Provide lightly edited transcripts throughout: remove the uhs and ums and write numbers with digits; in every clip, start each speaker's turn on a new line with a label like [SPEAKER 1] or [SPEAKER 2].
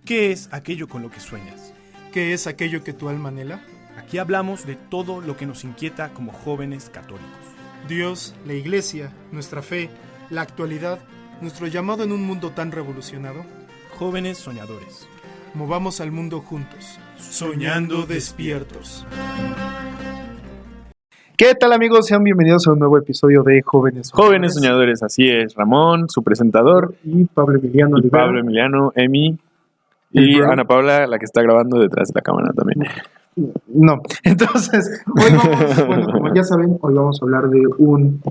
[SPEAKER 1] ¿Qué es aquello con lo que sueñas?
[SPEAKER 2] ¿Qué es aquello que tu alma anhela?
[SPEAKER 1] Aquí hablamos de todo lo que nos inquieta como jóvenes católicos.
[SPEAKER 2] Dios, la Iglesia, nuestra fe, la actualidad, nuestro llamado en un mundo tan revolucionado.
[SPEAKER 1] Jóvenes soñadores.
[SPEAKER 2] Movamos al mundo juntos, soñando despiertos. ¿Qué tal, amigos? Sean bienvenidos a un nuevo episodio de Jóvenes Soñadores.
[SPEAKER 3] Jóvenes Soñadores, así es. Ramón, su presentador.
[SPEAKER 2] Y Pablo Emiliano
[SPEAKER 3] Y
[SPEAKER 2] Olivera.
[SPEAKER 3] Pablo Emiliano, Emi.
[SPEAKER 2] El
[SPEAKER 3] Y
[SPEAKER 2] bro.
[SPEAKER 3] Ana Paula, la que está grabando detrás de la cámara también.
[SPEAKER 2] No, entonces, hoy vamos, bueno, como ya saben, hoy vamos a hablar de un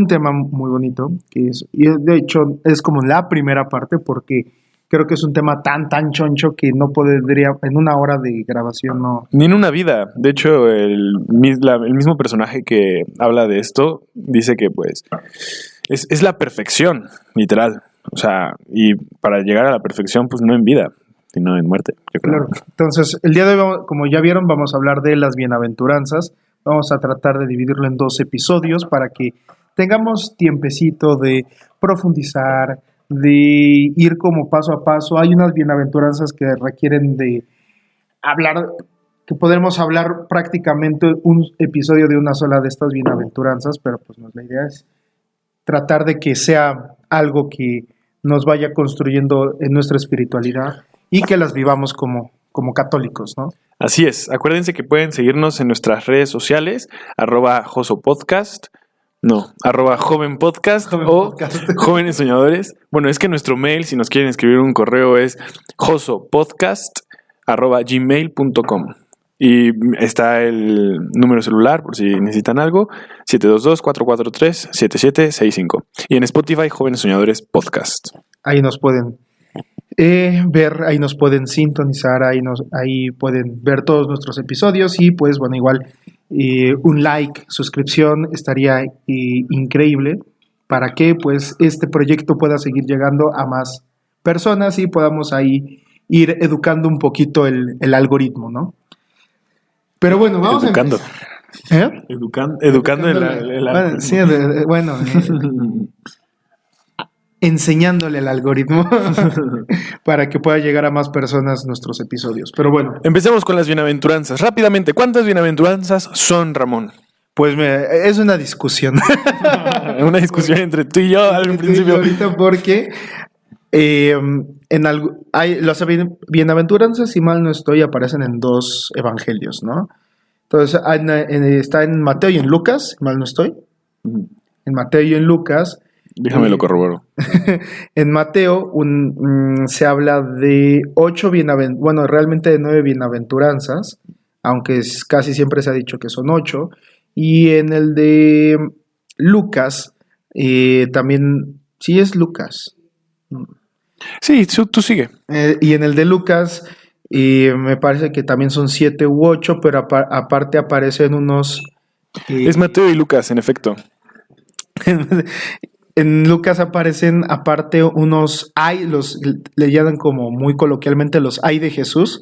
[SPEAKER 2] tema muy bonito, que es, y de hecho es como la primera parte, porque creo que es un tema tan choncho que no podría, en una hora de grabación, no.
[SPEAKER 3] Ni en una vida. De hecho, el mismo personaje que habla de esto dice que, pues, es la perfección, literal. O sea, y para llegar a la perfección, pues no en vida, sino en muerte, yo creo.
[SPEAKER 2] Claro. Entonces, el día de hoy, como ya vieron, vamos a hablar de las bienaventuranzas. Vamos a tratar de dividirlo en 2 episodios para que tengamos tiempecito de profundizar, de ir como paso a paso. Hay unas bienaventuranzas que requieren de hablar, que podremos hablar prácticamente un episodio de una sola de estas bienaventuranzas, pero pues no, la idea es tratar de que sea algo que nos vaya construyendo en nuestra espiritualidad y que las vivamos como católicos, ¿no?
[SPEAKER 3] Así es. Acuérdense que pueden seguirnos en nuestras redes sociales, @josopodcast, @jovenpodcast
[SPEAKER 2] Joven
[SPEAKER 3] o
[SPEAKER 2] Podcast.
[SPEAKER 3] Jóvenes Soñadores. Bueno, es que nuestro mail, si nos quieren escribir un correo, es josopodcast@gmail.com. Y está el número celular por si necesitan algo, 722-443-7765. Y en Spotify, Jóvenes Soñadores Podcast.
[SPEAKER 2] Ahí nos pueden ver, ahí nos pueden sintonizar, ahí pueden ver todos nuestros episodios y pues bueno, igual un like, suscripción estaría increíble para que pues este proyecto pueda seguir llegando a más personas y podamos ahí ir educando un poquito el algoritmo, ¿no? Pero bueno, vamos
[SPEAKER 3] Educando.
[SPEAKER 2] a empezar.
[SPEAKER 3] Educando el
[SPEAKER 2] Bueno, sí, bueno, enseñándole el algoritmo para que pueda llegar a más personas nuestros episodios. Pero bueno,
[SPEAKER 3] Empecemos con las bienaventuranzas. Rápidamente, ¿cuántas bienaventuranzas son, Ramón?
[SPEAKER 2] pues es una discusión.
[SPEAKER 3] Una discusión entre tú y yo al principio.
[SPEAKER 2] Ahorita porque las bienaventuranzas, si mal no estoy, aparecen en 2 evangelios, ¿no? Entonces está en Mateo y en Lucas, si mal no estoy. En Mateo y en Lucas.
[SPEAKER 3] Déjame lo corroboro.
[SPEAKER 2] En Mateo se habla de 8 bienaventuranzas, bueno, realmente de 9 bienaventuranzas, aunque casi siempre se ha dicho que son 8. Y en el de Lucas, también, sí es Lucas.
[SPEAKER 3] Sí, tú sigue.
[SPEAKER 2] Y en el de Lucas, me parece que también son 7 u 8, pero aparte aparecen unos...
[SPEAKER 3] Es Mateo y Lucas, en efecto.
[SPEAKER 2] En Lucas aparecen aparte unos le llaman como muy coloquialmente los ay de Jesús,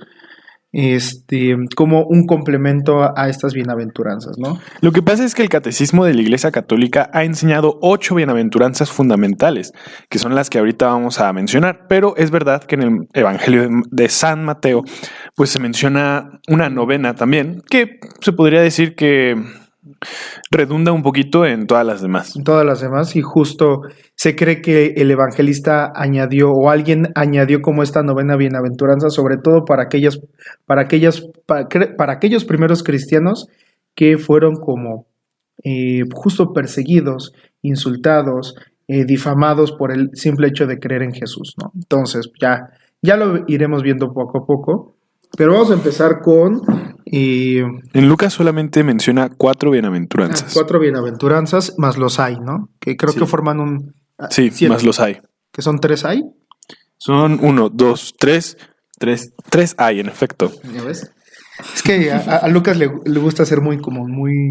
[SPEAKER 2] como un complemento a estas bienaventuranzas, ¿no?
[SPEAKER 3] Lo que pasa es que el catecismo de la Iglesia Católica ha enseñado 8 bienaventuranzas fundamentales, que son las que ahorita vamos a mencionar, pero es verdad que en el Evangelio de San Mateo, pues se menciona una 9ª también, que se podría decir que redunda un poquito en todas las demás.
[SPEAKER 2] Todas las demás, y justo se cree que el evangelista añadió, o alguien añadió como esta 9ª bienaventuranza, sobre todo para aquellos primeros cristianos que fueron como justo perseguidos, insultados, difamados por el simple hecho de creer en Jesús, ¿no? Entonces, ya lo iremos viendo poco a poco, pero vamos a empezar con...
[SPEAKER 3] En Lucas solamente menciona 4 bienaventuranzas.
[SPEAKER 2] 4 bienaventuranzas, más los hay, ¿no? Que creo
[SPEAKER 3] Sí.
[SPEAKER 2] que forman un...
[SPEAKER 3] Sí,
[SPEAKER 2] 7,
[SPEAKER 3] más los hay.
[SPEAKER 2] que son 3 hay.
[SPEAKER 3] Son 1, 2, 3 hay, en efecto.
[SPEAKER 2] ¿Ya ves? Es que a Lucas le gusta ser muy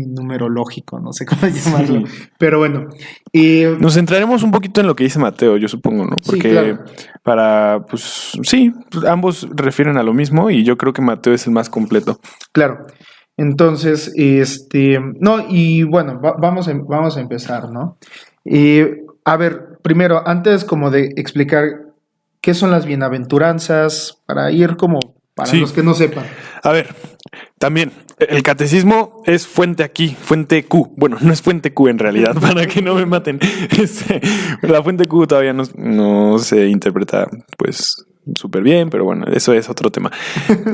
[SPEAKER 2] numerológico, no sé cómo llamarlo. Pero bueno.
[SPEAKER 3] Nos centraremos un poquito en lo que dice Mateo, yo supongo, ¿no?
[SPEAKER 2] Sí,
[SPEAKER 3] Porque
[SPEAKER 2] claro.
[SPEAKER 3] pues ambos refieren a lo mismo y yo creo que Mateo es el más completo.
[SPEAKER 2] Claro. Entonces, no, y bueno, vamos a empezar, ¿no? A ver, primero, antes como de explicar ¿qué son las bienaventuranzas? Para ir como, para los que no sepan.
[SPEAKER 3] A ver, también, el catecismo es fuente aquí, fuente Q. Bueno, no es fuente Q en realidad, para que no me maten. La fuente Q todavía no se interpreta, pues, súper bien, pero bueno, eso es otro tema.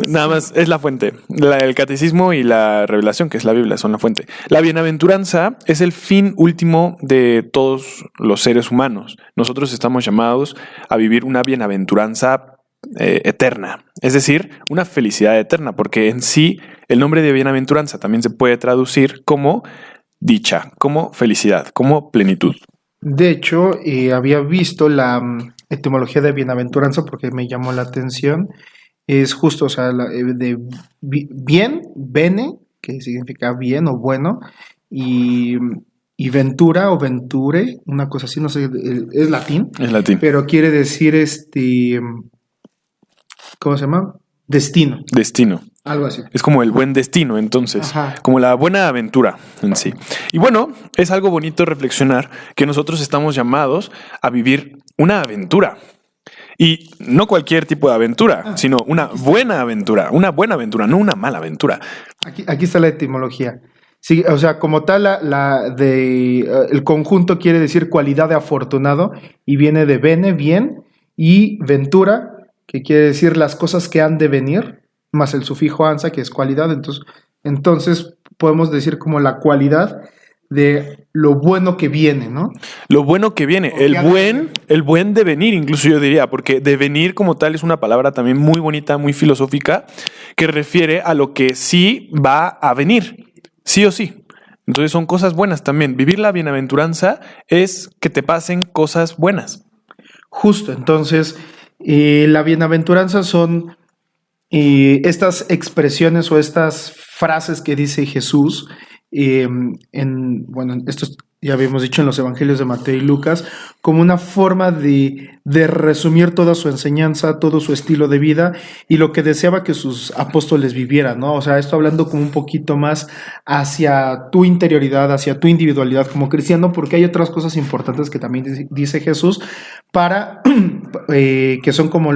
[SPEAKER 3] Nada más es la fuente. El catecismo y la revelación, que es la Biblia, son la fuente. La bienaventuranza es el fin último de todos los seres humanos. Nosotros estamos llamados a vivir una bienaventuranza eterna, es decir, una felicidad eterna, porque en sí el nombre de bienaventuranza también se puede traducir como dicha, como felicidad, como plenitud.
[SPEAKER 2] De hecho, había visto la etimología de bienaventuranza porque me llamó la atención. Es justo, o sea, de bien, bene, que significa bien o bueno, y ventura o venture, una cosa así, no sé, es latín.
[SPEAKER 3] Es latín.
[SPEAKER 2] Pero quiere decir ¿cómo se llama? Destino.
[SPEAKER 3] Destino.
[SPEAKER 2] Algo así.
[SPEAKER 3] Es como el buen destino, entonces,
[SPEAKER 2] Ajá.
[SPEAKER 3] como la buena aventura en sí. Y bueno, es algo bonito reflexionar que nosotros estamos llamados a vivir una aventura. Y no cualquier tipo de aventura, sino una buena aventura, no una mala aventura.
[SPEAKER 2] Aquí está la etimología. Sí, o sea, como tal, el conjunto quiere decir cualidad de afortunado y viene de bene, bien, y ventura, que quiere decir las cosas que han de venir, más el sufijo ansa, que es cualidad. Entonces podemos decir como la cualidad de lo bueno que viene, ¿no?
[SPEAKER 3] Lo bueno que viene, el buen devenir, incluso yo diría, porque devenir como tal es una palabra también muy bonita, muy filosófica, que refiere a lo que sí va a venir, sí o sí. Entonces son cosas buenas también. Vivir la bienaventuranza es que te pasen cosas buenas.
[SPEAKER 2] Justo, entonces la bienaventuranza son estas expresiones o estas frases que dice Jesús esto ya habíamos dicho en los evangelios de Mateo y Lucas, como una forma de resumir toda su enseñanza, todo su estilo de vida y lo que deseaba que sus apóstoles vivieran, ¿no? O sea, esto hablando como un poquito más hacia tu interioridad, hacia tu individualidad como cristiano, porque hay otras cosas importantes que también dice Jesús para que son como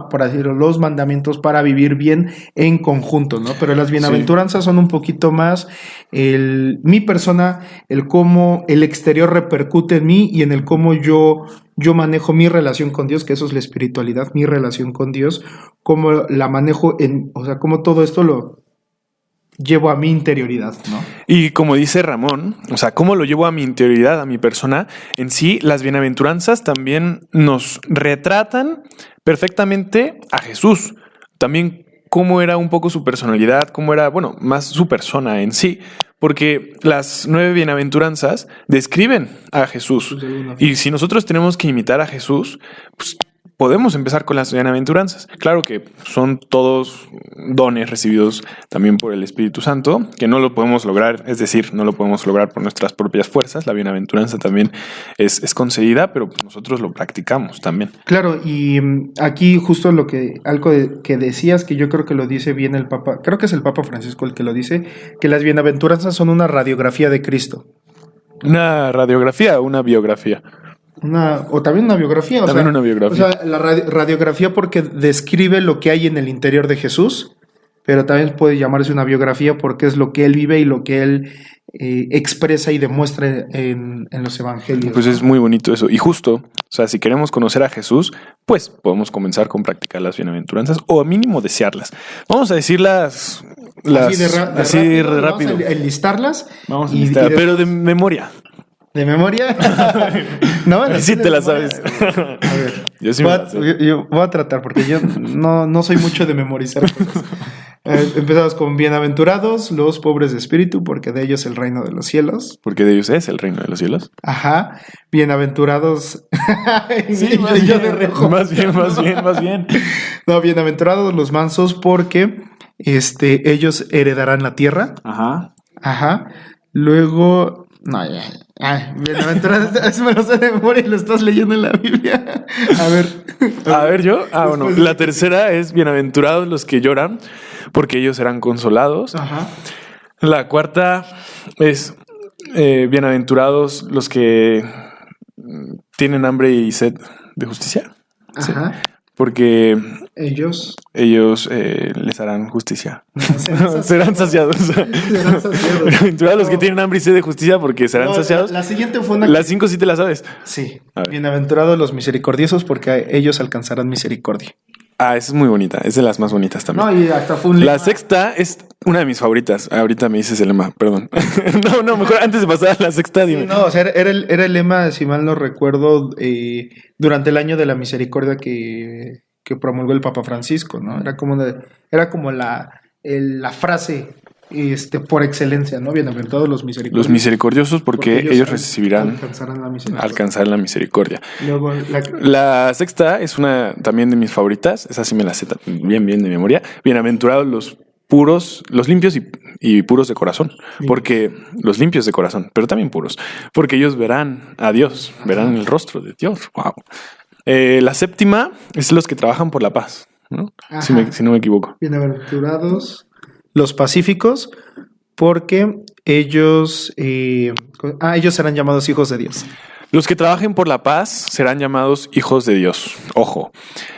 [SPEAKER 2] por así decirlo, los mandamientos para vivir bien en conjunto, ¿no? Pero las bienaventuranzas son un poquito más mi persona, el cómo el exterior repercute en mí y en el cómo yo manejo mi relación con Dios, que eso es la espiritualidad, mi relación con Dios, cómo la manejo o sea, cómo todo esto lo llevo a mi interioridad, ¿no?
[SPEAKER 3] Y como dice Ramón, o sea, cómo lo llevo a mi interioridad, a mi persona, en sí, las bienaventuranzas también nos retratan perfectamente a Jesús. También cómo era un poco su personalidad, cómo era, bueno, más su persona en sí. Porque las 9 bienaventuranzas describen a Jesús. Y si nosotros tenemos que imitar a Jesús, pues podemos empezar con las bienaventuranzas. Claro que son todos dones recibidos también por el Espíritu Santo, que no lo podemos lograr, es decir, no lo podemos lograr por nuestras propias fuerzas. La bienaventuranza también es concedida, pero nosotros lo practicamos también.
[SPEAKER 2] Claro, y aquí justo algo que decías, que yo creo que lo dice bien el Papa, creo que es el Papa Francisco el que lo dice, que las bienaventuranzas son una radiografía de Cristo.
[SPEAKER 3] ¿Una radiografía o una biografía?
[SPEAKER 2] O también una biografía.
[SPEAKER 3] Una biografía.
[SPEAKER 2] O sea, la radiografía porque describe lo que hay en el interior de Jesús, pero también puede llamarse una biografía porque es lo que él vive y lo que él expresa y demuestra en los evangelios.
[SPEAKER 3] Pues es muy bonito eso. Y justo, o sea, si queremos conocer a Jesús, pues podemos comenzar con practicar las bienaventuranzas o mínimo desearlas. Vamos a decirlas así de rápido.
[SPEAKER 2] Vamos a enlistarlas.
[SPEAKER 3] Vamos a enlistar, pero de memoria.
[SPEAKER 2] ¿De memoria?
[SPEAKER 3] No, sí te la sabes.
[SPEAKER 2] A ver,
[SPEAKER 3] yo sí
[SPEAKER 2] yo voy a tratar porque yo no soy mucho de memorizar cosas. Empezamos con bienaventurados los pobres de espíritu, porque de ellos es el reino de los cielos.
[SPEAKER 3] Porque de ellos es el reino de los cielos.
[SPEAKER 2] Ajá. Bienaventurados.
[SPEAKER 3] Sí, más bien.
[SPEAKER 2] No, bienaventurados los mansos, porque ellos heredarán la tierra. Ajá. Luego. No, ya. Ay, bienaventurados. Eso me lo sé de memoria y lo estás leyendo en la Biblia. A ver,
[SPEAKER 3] yo. Bueno. La tercera es bienaventurados los que lloran, porque ellos serán consolados.
[SPEAKER 2] Ajá.
[SPEAKER 3] La cuarta es bienaventurados los que tienen hambre y sed de justicia.
[SPEAKER 2] Ajá.
[SPEAKER 3] Sí. porque
[SPEAKER 2] Ellos
[SPEAKER 3] les harán justicia. Serán saciados.
[SPEAKER 2] serán saciados.
[SPEAKER 3] Bienaventurados los que tienen hambre y sed de justicia, porque serán
[SPEAKER 2] No,
[SPEAKER 3] saciados.
[SPEAKER 2] La siguiente fue una...
[SPEAKER 3] Las 5 sí te las sabes.
[SPEAKER 2] Sí.
[SPEAKER 3] A ver.
[SPEAKER 2] Bienaventurados los misericordiosos, porque ellos alcanzarán misericordia.
[SPEAKER 3] Ah, esa es muy bonita. Es de las más bonitas también.
[SPEAKER 2] No, y hasta fue un lema.
[SPEAKER 3] La sexta es una de mis favoritas. Ahorita me dices el lema, perdón. No, mejor antes de pasar a la sexta, dime.
[SPEAKER 2] Sí, no, o sea, era el lema, si mal no recuerdo, durante el año de la misericordia que promulgó el Papa Francisco, ¿no? Era como la frase por excelencia, ¿no? Bienaventurados los misericordiosos.
[SPEAKER 3] Los misericordiosos, porque ellos recibirán,
[SPEAKER 2] alcanzar la misericordia.
[SPEAKER 3] Luego,
[SPEAKER 2] Luego,
[SPEAKER 3] la sexta es una también de mis favoritas. Esa sí me la sé bien de memoria. Bienaventurados los puros, los limpios y puros de corazón. Porque los limpios de corazón, pero también puros. Porque ellos verán a Dios, verán el rostro de Dios. Wow. La séptima es los que trabajan por la paz, ¿no? Si no me equivoco.
[SPEAKER 2] Bienaventurados los pacíficos, porque ellos serán llamados hijos de Dios.
[SPEAKER 3] Los que trabajen por la paz serán llamados hijos de Dios. Ojo.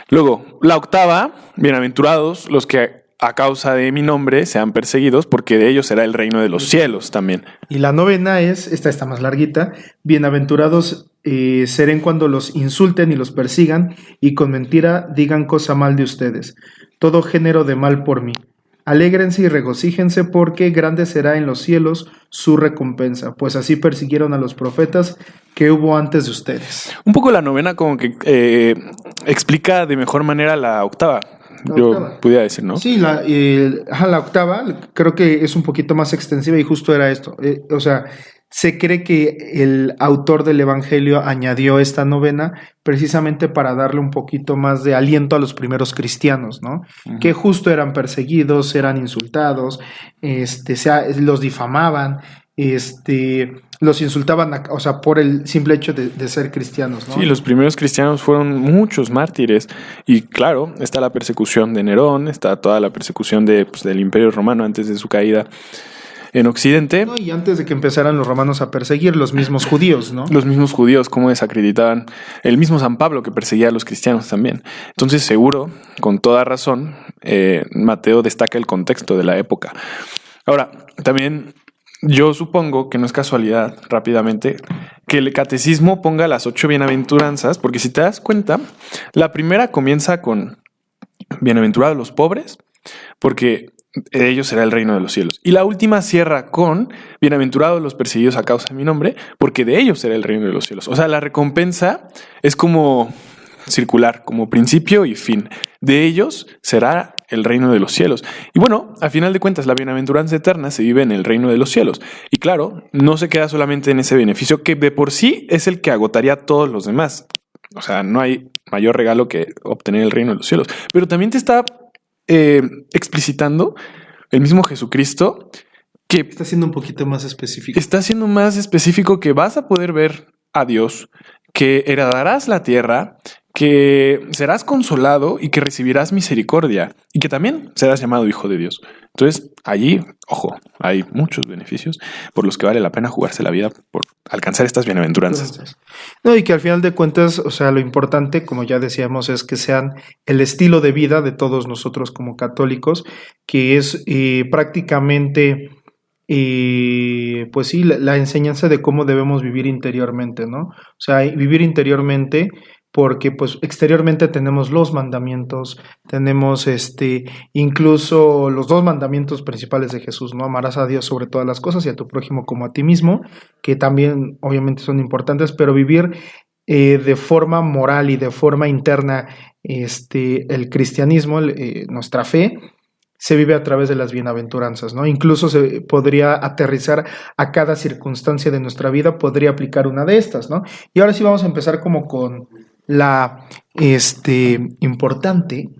[SPEAKER 3] Luego, la octava, bienaventurados los que a causa de mi nombre sean perseguidos, porque de ellos será el reino de los cielos también.
[SPEAKER 2] Y la novena esta está más larguita. Bienaventurados serán cuando los insulten y los persigan y con mentira digan cosa mal de ustedes. Todo género de mal por mí. Alégrense y regocíjense, porque grande será en los cielos su recompensa, pues así persiguieron a los profetas que hubo antes de ustedes.
[SPEAKER 3] Un poco la novena como que explica de mejor manera la octava. Yo pudiera decir, ¿no?
[SPEAKER 2] Sí, la octava creo que es un poquito más extensiva y justo era esto. O sea, se cree que el autor del Evangelio añadió esta novena precisamente para darle un poquito más de aliento a los primeros cristianos, ¿no? Uh-huh. Que justo eran perseguidos, eran insultados, los difamaban, los insultaban, o sea, por el simple hecho de ser cristianos, ¿no?
[SPEAKER 3] Sí, los primeros cristianos fueron muchos mártires. Y claro, está la persecución de Nerón, está toda la persecución del Imperio Romano antes de su caída en Occidente.
[SPEAKER 2] No, y antes de que empezaran los romanos a perseguir, los mismos judíos, ¿no?
[SPEAKER 3] Los mismos judíos, cómo desacreditaban. El mismo San Pablo que perseguía a los cristianos también. Entonces, seguro, con toda razón, Mateo destaca el contexto de la época. Ahora, también yo supongo que no es casualidad, rápidamente, que el catecismo ponga las 8 bienaventuranzas, porque si te das cuenta, la primera comienza con bienaventurados los pobres, porque de ellos será el reino de los cielos. Y la última cierra con bienaventurados los perseguidos a causa de mi nombre, porque de ellos será el reino de los cielos. O sea, la recompensa es como circular, como principio y fin. De ellos será el reino de los cielos. Y bueno, a final de cuentas, la bienaventuranza eterna se vive en el reino de los cielos. Y claro, no se queda solamente en ese beneficio que de por sí es el que agotaría a todos los demás. O sea, no hay mayor regalo que obtener el reino de los cielos. Pero también te está explicitando el mismo Jesucristo, que
[SPEAKER 2] está siendo un poquito más específico.
[SPEAKER 3] Está siendo más específico, que vas a poder ver a Dios, que heredarás la tierra, que serás consolado y que recibirás misericordia y que también serás llamado hijo de Dios. Entonces, allí, ojo, hay muchos beneficios por los que vale la pena jugarse la vida por alcanzar estas bienaventuranzas.
[SPEAKER 2] No, y que al final de cuentas, o sea, lo importante, como ya decíamos, es que sean el estilo de vida de todos nosotros como católicos, que es prácticamente, pues sí, la enseñanza de cómo debemos vivir interiormente, ¿no? O sea, vivir interiormente, porque pues exteriormente tenemos los mandamientos, tenemos incluso los 2 mandamientos principales de Jesús, ¿no? Amarás a Dios sobre todas las cosas y a tu prójimo como a ti mismo, que también obviamente son importantes, pero vivir de forma moral y de forma interna el cristianismo, nuestra fe, se vive a través de las bienaventuranzas, ¿no? Incluso se podría aterrizar a cada circunstancia de nuestra vida, podría aplicar una de estas, ¿no? Y ahora sí vamos a empezar como con la importante,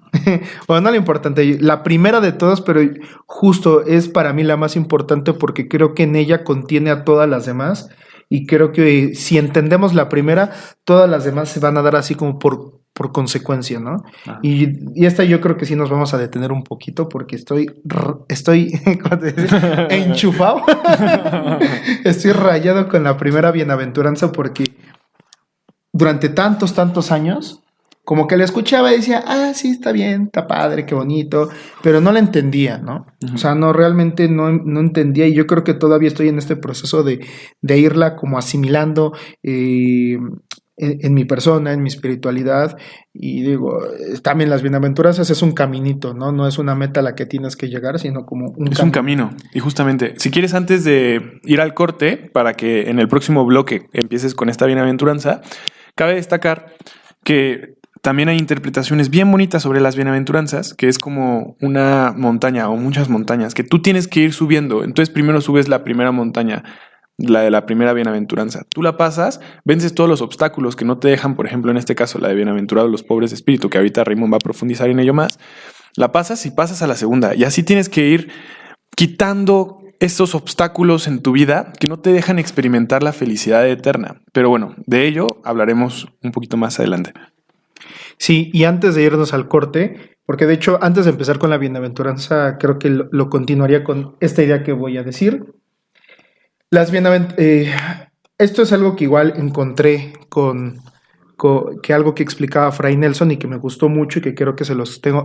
[SPEAKER 2] bueno, no la importante, la primera de todas, pero justo es para mí la más importante porque creo que en ella contiene a todas las demás y creo que si entendemos la primera, todas las demás se van a dar así como por consecuencia, ¿no? Ah. Y esta yo creo que sí nos vamos a detener un poquito porque estoy enchufado, estoy rayado con la primera bienaventuranza porque durante tantos años como que la escuchaba y decía, sí, está bien, está padre, qué bonito, pero no la entendía, ¿no?
[SPEAKER 3] Ujú.
[SPEAKER 2] O sea, no, realmente no entendía, y yo creo que todavía estoy en este proceso de irla como asimilando en mi persona, en mi espiritualidad, y digo, también las bienaventuranzas es un caminito, ¿no? No es una meta a la que tienes que llegar, sino como un
[SPEAKER 3] Es un camino. Y justamente, si quieres, antes de ir al corte, para que en el próximo bloque empieces con esta bienaventuranza, cabe destacar que también hay interpretaciones bien bonitas sobre las bienaventuranzas, que es como una montaña o muchas montañas que tú tienes que ir subiendo. Entonces primero subes la primera montaña, la de la primera bienaventuranza. Tú la pasas, vences todos los obstáculos que no te dejan, por ejemplo, en este caso, la de bienaventurados los pobres de espíritu, que ahorita Raymond va a profundizar en ello más. La pasas y pasas a la segunda. Y así tienes que ir quitando esos obstáculos en tu vida que no te dejan experimentar la felicidad eterna. Pero bueno, de ello hablaremos un poquito más adelante.
[SPEAKER 2] Sí, y antes de irnos al corte, porque de hecho antes de empezar con la bienaventuranza, creo que lo continuaría con esta idea que voy a decir. Esto es algo que igual encontré que algo que explicaba Fray Nelson y que me gustó mucho y que creo que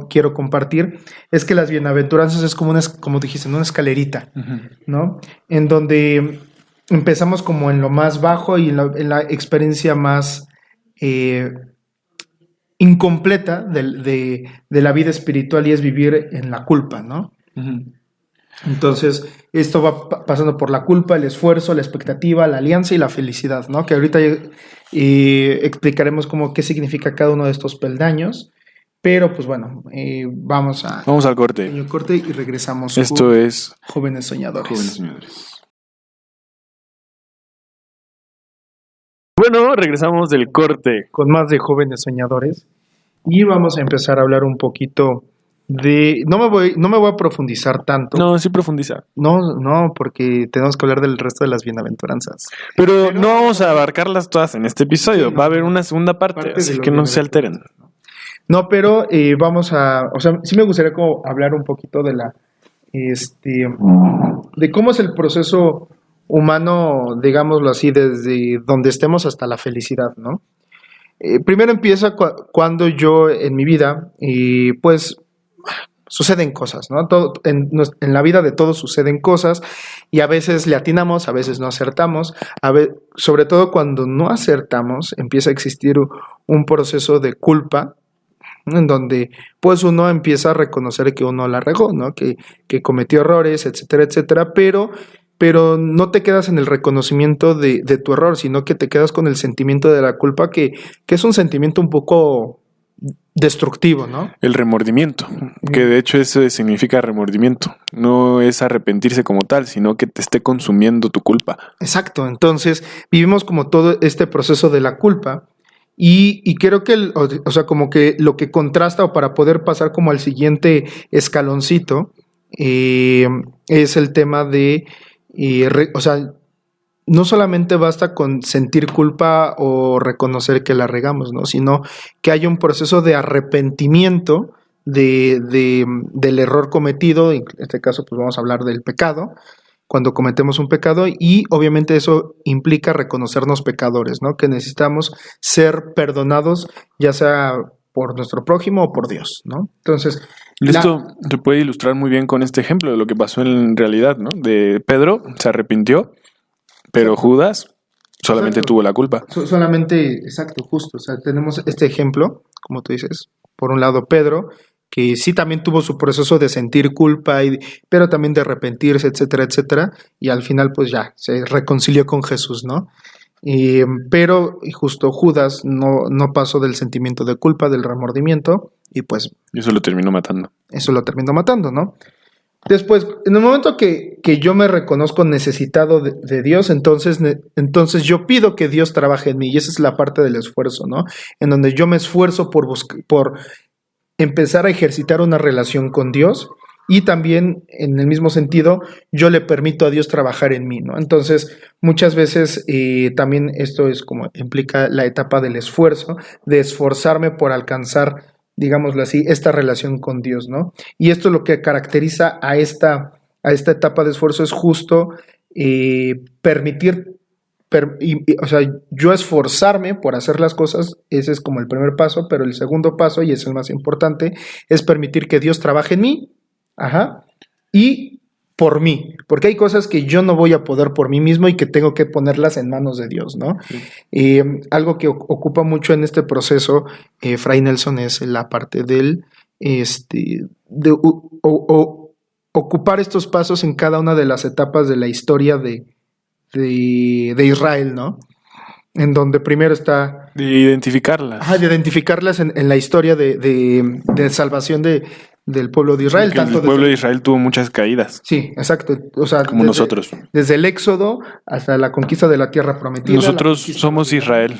[SPEAKER 2] quiero compartir, es que las bienaventuranzas es como como dijiste, una escalerita, ¿no? En donde empezamos como en lo más bajo y en la experiencia más incompleta de la vida espiritual, y es vivir en la culpa, ¿no? Entonces, esto va pasando por la culpa, el esfuerzo, la expectativa, la alianza y la felicidad, ¿no? Que ahorita explicaremos qué significa cada uno de estos peldaños. Pero, pues bueno, vamos
[SPEAKER 3] al corte.
[SPEAKER 2] Pequeño corte y regresamos.
[SPEAKER 3] Esto es
[SPEAKER 2] Jóvenes Soñadores.
[SPEAKER 3] Jóvenes Soñadores. Bueno, regresamos del corte.
[SPEAKER 2] Con más de Jóvenes Soñadores. Y vamos a empezar a hablar un poquito de... No me voy a profundizar tanto.
[SPEAKER 3] No, sí profundiza.
[SPEAKER 2] No, porque tenemos que hablar del resto de las bienaventuranzas.
[SPEAKER 3] Pero no vamos a abarcarlas todas en este episodio. Sí, va a haber una segunda parte así que no se alteren.
[SPEAKER 2] No, pero vamos a... O sea, sí me gustaría hablar un poquito de de cómo es el proceso humano, digámoslo así, desde donde estemos hasta la felicidad, ¿no? Primero empieza cuando yo en mi vida, pues suceden cosas, ¿no? En la vida de todos suceden cosas, y a veces le atinamos, a veces no acertamos, sobre todo cuando no acertamos empieza a existir un proceso de culpa, ¿no? En donde pues uno empieza a reconocer que uno la regó, ¿no? Que cometió errores, etcétera, etcétera, pero no te quedas en el reconocimiento de tu error, sino que te quedas con el sentimiento de la culpa, que es un sentimiento un poco destructivo, ¿no?
[SPEAKER 3] El remordimiento, que de hecho eso significa remordimiento. No es arrepentirse como tal, sino que te esté consumiendo tu culpa.
[SPEAKER 2] Exacto, entonces vivimos como todo este proceso de la culpa, y creo que, o sea, como que lo que contrasta, o para poder pasar como al siguiente escaloncito, es el tema de... o sea, no solamente basta con sentir culpa o reconocer que la regamos, ¿no? Sino que hay un proceso de arrepentimiento del error cometido. En este caso, pues vamos a hablar del pecado, cuando cometemos un pecado, y obviamente eso implica reconocernos pecadores, ¿no? Que necesitamos ser perdonados, ya sea por nuestro prójimo o por Dios, ¿no? Entonces...
[SPEAKER 3] Esto se puede ilustrar muy bien con este ejemplo de lo que pasó en realidad, ¿no? De Pedro se arrepintió, pero Judas solamente tuvo la culpa.
[SPEAKER 2] Solamente, exacto, justo. O sea, tenemos este ejemplo, como tú dices, por un lado Pedro, que sí también tuvo su proceso de sentir culpa, pero también de arrepentirse, etcétera, etcétera, y al final pues ya se reconcilió con Jesús, ¿no? Pero justo Judas no pasó del sentimiento de culpa, del remordimiento, y pues...
[SPEAKER 3] Eso lo terminó matando.
[SPEAKER 2] Eso lo terminó matando, ¿no? Después, en el momento que yo me reconozco necesitado de Dios, entonces yo pido que Dios trabaje en mí, y esa es la parte del esfuerzo, ¿no? En donde yo me esfuerzo por empezar a ejercitar una relación con Dios, y también en el mismo sentido yo le permito a Dios trabajar en mí, ¿no? Entonces muchas veces también esto es como implica la etapa del esfuerzo, de esforzarme por alcanzar, digámoslo así, esta relación con Dios, ¿no? Y esto lo que caracteriza a esta etapa de esfuerzo es justo permitir o sea, yo esforzarme por hacer las cosas, ese es como el primer paso, pero el segundo paso, y es el más importante, es permitir que Dios trabaje en mí, y por mí, porque hay cosas que yo no voy a poder por mí mismo y que tengo que ponerlas en manos de Dios, ¿no? Algo que ocupa mucho en este proceso, Fray Nelson, es la parte del, ocupar estos pasos en cada una de las etapas de la historia de Israel, ¿no? En donde primero está...
[SPEAKER 3] De identificarlas.
[SPEAKER 2] De identificarlas en la historia de salvación del pueblo de Israel.
[SPEAKER 3] El pueblo de Israel tuvo muchas caídas.
[SPEAKER 2] Sí, exacto. O sea,
[SPEAKER 3] como nosotros.
[SPEAKER 2] Desde el Éxodo hasta la conquista de la tierra prometida.
[SPEAKER 3] Nosotros somos Israel.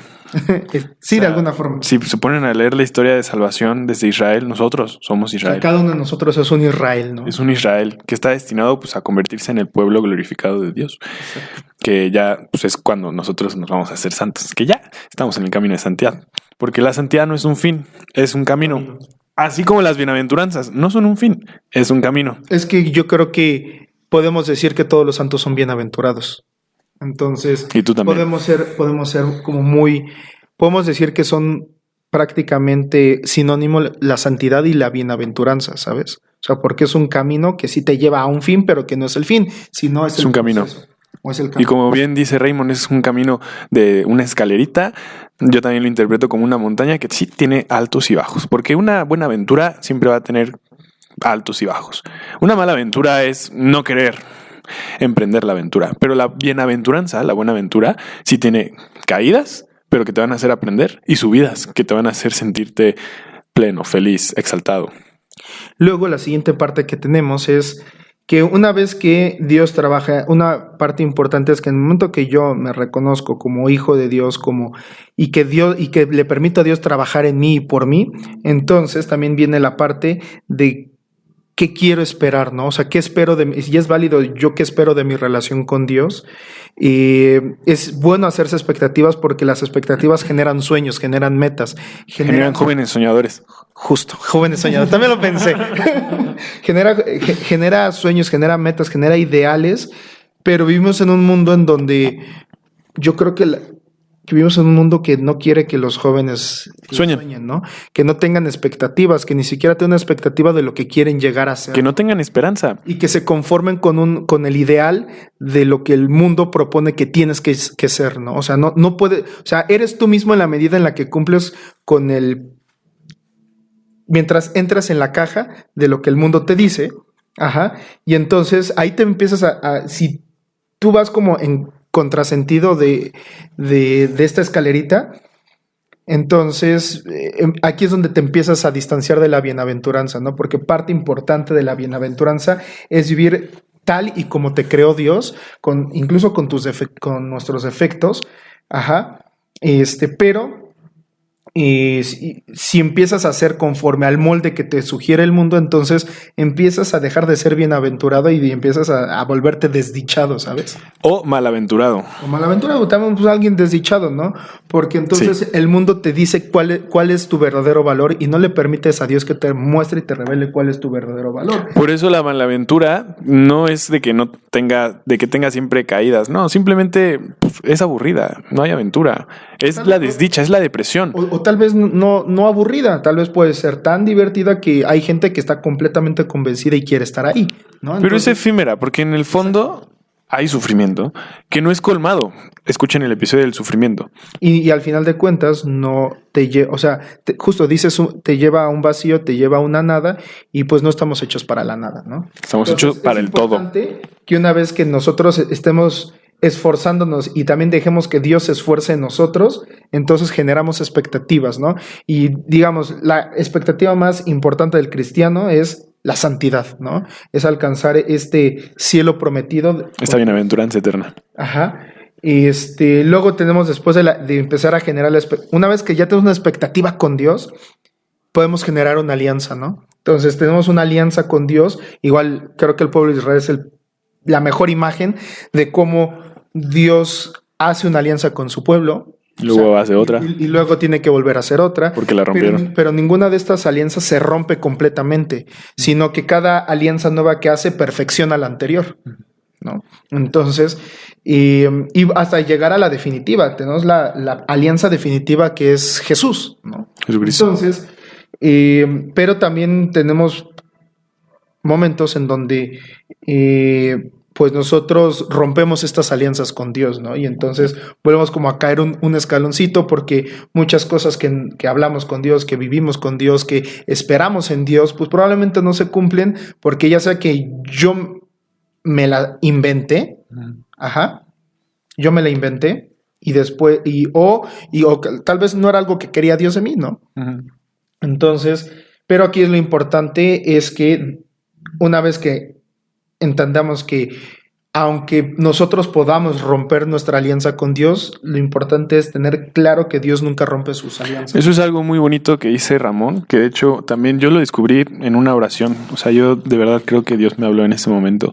[SPEAKER 2] Sí, de alguna forma.
[SPEAKER 3] Si se ponen a leer la historia de salvación desde Israel, nosotros somos Israel.
[SPEAKER 2] Cada uno de nosotros es un Israel, ¿no?
[SPEAKER 3] Es un Israel que está destinado pues a convertirse en el pueblo glorificado de Dios. Exacto. Que ya pues, es cuando nosotros nos vamos a hacer santos, que ya estamos en el camino de santidad. Porque la santidad no es un fin, es un camino. Así como las bienaventuranzas, no son un fin, es un camino.
[SPEAKER 2] Es que yo creo que podemos decir que todos los santos son bienaventurados. Entonces,
[SPEAKER 3] y tú también.
[SPEAKER 2] Podemos ser como podemos decir que son prácticamente sinónimo la santidad y la bienaventuranza, ¿sabes? O sea, porque es un camino que sí te lleva a un fin, pero que no es el fin, sino es
[SPEAKER 3] un camino. Y como bien dice Raymond, es un camino de una escalerita. Yo también lo interpreto como una montaña que sí tiene altos y bajos, porque una buena aventura siempre va a tener altos y bajos. Una mala aventura es no querer emprender la aventura, pero la bienaventuranza, la buena aventura, sí tiene caídas, pero que te van a hacer aprender, y subidas que te van a hacer sentirte pleno, feliz, exaltado.
[SPEAKER 2] Luego la siguiente parte que tenemos es que una vez que Dios trabaja, una parte importante es que en el momento que yo me reconozco como hijo de Dios, y que le permito a Dios trabajar en mí y por mí, entonces también viene la parte de qué quiero esperar, ¿no? O sea, qué espero y es válido yo qué espero de mi relación con Dios. Es bueno hacerse expectativas porque las expectativas generan sueños, generan metas.
[SPEAKER 3] Generan jóvenes soñadores.
[SPEAKER 2] Justo, jóvenes soñadores. También lo pensé. genera sueños, genera metas, genera ideales, pero vivimos en un mundo en donde yo creo que vivimos en un mundo que no quiere que los jóvenes sueñen, ¿no? Que no tengan expectativas, que ni siquiera tengan una expectativa de lo que quieren llegar a ser.
[SPEAKER 3] Que no tengan esperanza.
[SPEAKER 2] Y que se conformen con el ideal de lo que el mundo propone que tienes que ser, ¿no? O sea, no puede, o sea, eres tú mismo en la medida en la que cumples con mientras entras en la caja de lo que el mundo te dice, y entonces ahí te empiezas si tú vas como en contrasentido de esta escalerita, entonces aquí es donde te empiezas a distanciar de la bienaventuranza, ¿no? Porque parte importante de la bienaventuranza es vivir tal y como te creó Dios, incluso con nuestros defectos, pero si empiezas a ser conforme al molde que te sugiere el mundo, entonces empiezas a dejar de ser bienaventurado y empiezas a volverte desdichado, ¿sabes?
[SPEAKER 3] O malaventurado.
[SPEAKER 2] También pues, alguien desdichado, ¿no? Porque entonces el mundo te dice cuál es tu verdadero valor y no le permites a Dios que te muestre y te revele cuál es tu verdadero valor.
[SPEAKER 3] Por eso la malaventura no es de que tenga siempre caídas, no, simplemente pues, es aburrida, no hay aventura. Es la desdicha, es la depresión.
[SPEAKER 2] O tal vez no aburrida, tal vez puede ser tan divertida que hay gente que está completamente convencida y quiere estar ahí, ¿no? Entonces,
[SPEAKER 3] pero es efímera, porque en el fondo hay sufrimiento que no es colmado. Escuchen el episodio del sufrimiento.
[SPEAKER 2] Y al final de cuentas no te lleva, o sea, justo dices, te lleva a un vacío, te lleva a una nada, y pues no estamos hechos para la nada, ¿no?
[SPEAKER 3] Estamos hechos para el todo. Es
[SPEAKER 2] importante que una vez que nosotros estemos esforzándonos y también dejemos que Dios se esfuerce en nosotros, entonces generamos expectativas, ¿no? Y digamos, la expectativa más importante del cristiano es la santidad, ¿no? Es alcanzar este cielo prometido.
[SPEAKER 3] Esta bienaventuranza eterna.
[SPEAKER 2] Luego tenemos, después de empezar a generar una vez que ya tenemos una expectativa con Dios, podemos generar una alianza, ¿no? Entonces tenemos una alianza con Dios. Igual creo que el pueblo de Israel es la mejor imagen de cómo Dios hace una alianza con su pueblo.
[SPEAKER 3] Luego hace otra.
[SPEAKER 2] Y luego tiene que volver a hacer otra.
[SPEAKER 3] Porque la rompieron.
[SPEAKER 2] Pero ninguna de estas alianzas se rompe completamente, sino que cada alianza nueva que hace perfecciona la anterior. ¿no? Entonces, y hasta llegar a la definitiva, tenemos la alianza definitiva que es Jesús, ¿no?
[SPEAKER 3] Jesucristo.
[SPEAKER 2] Entonces, pero también tenemos momentos en donde pues nosotros rompemos estas alianzas con Dios, ¿no? Y entonces volvemos como a caer un escaloncito porque muchas cosas que hablamos con Dios, que vivimos con Dios, que esperamos en Dios, pues probablemente no se cumplen porque ya sea que yo me la inventé, yo me la inventé y después, o tal vez no era algo que quería Dios de mí, ¿no? Entonces, pero aquí lo importante es que una vez que entendamos que aunque nosotros podamos romper nuestra alianza con Dios, lo importante es tener claro que Dios nunca rompe sus alianzas.
[SPEAKER 3] Eso es algo muy bonito que dice Ramón, que de hecho también yo lo descubrí en una oración. O sea, yo de verdad creo que Dios me habló en ese momento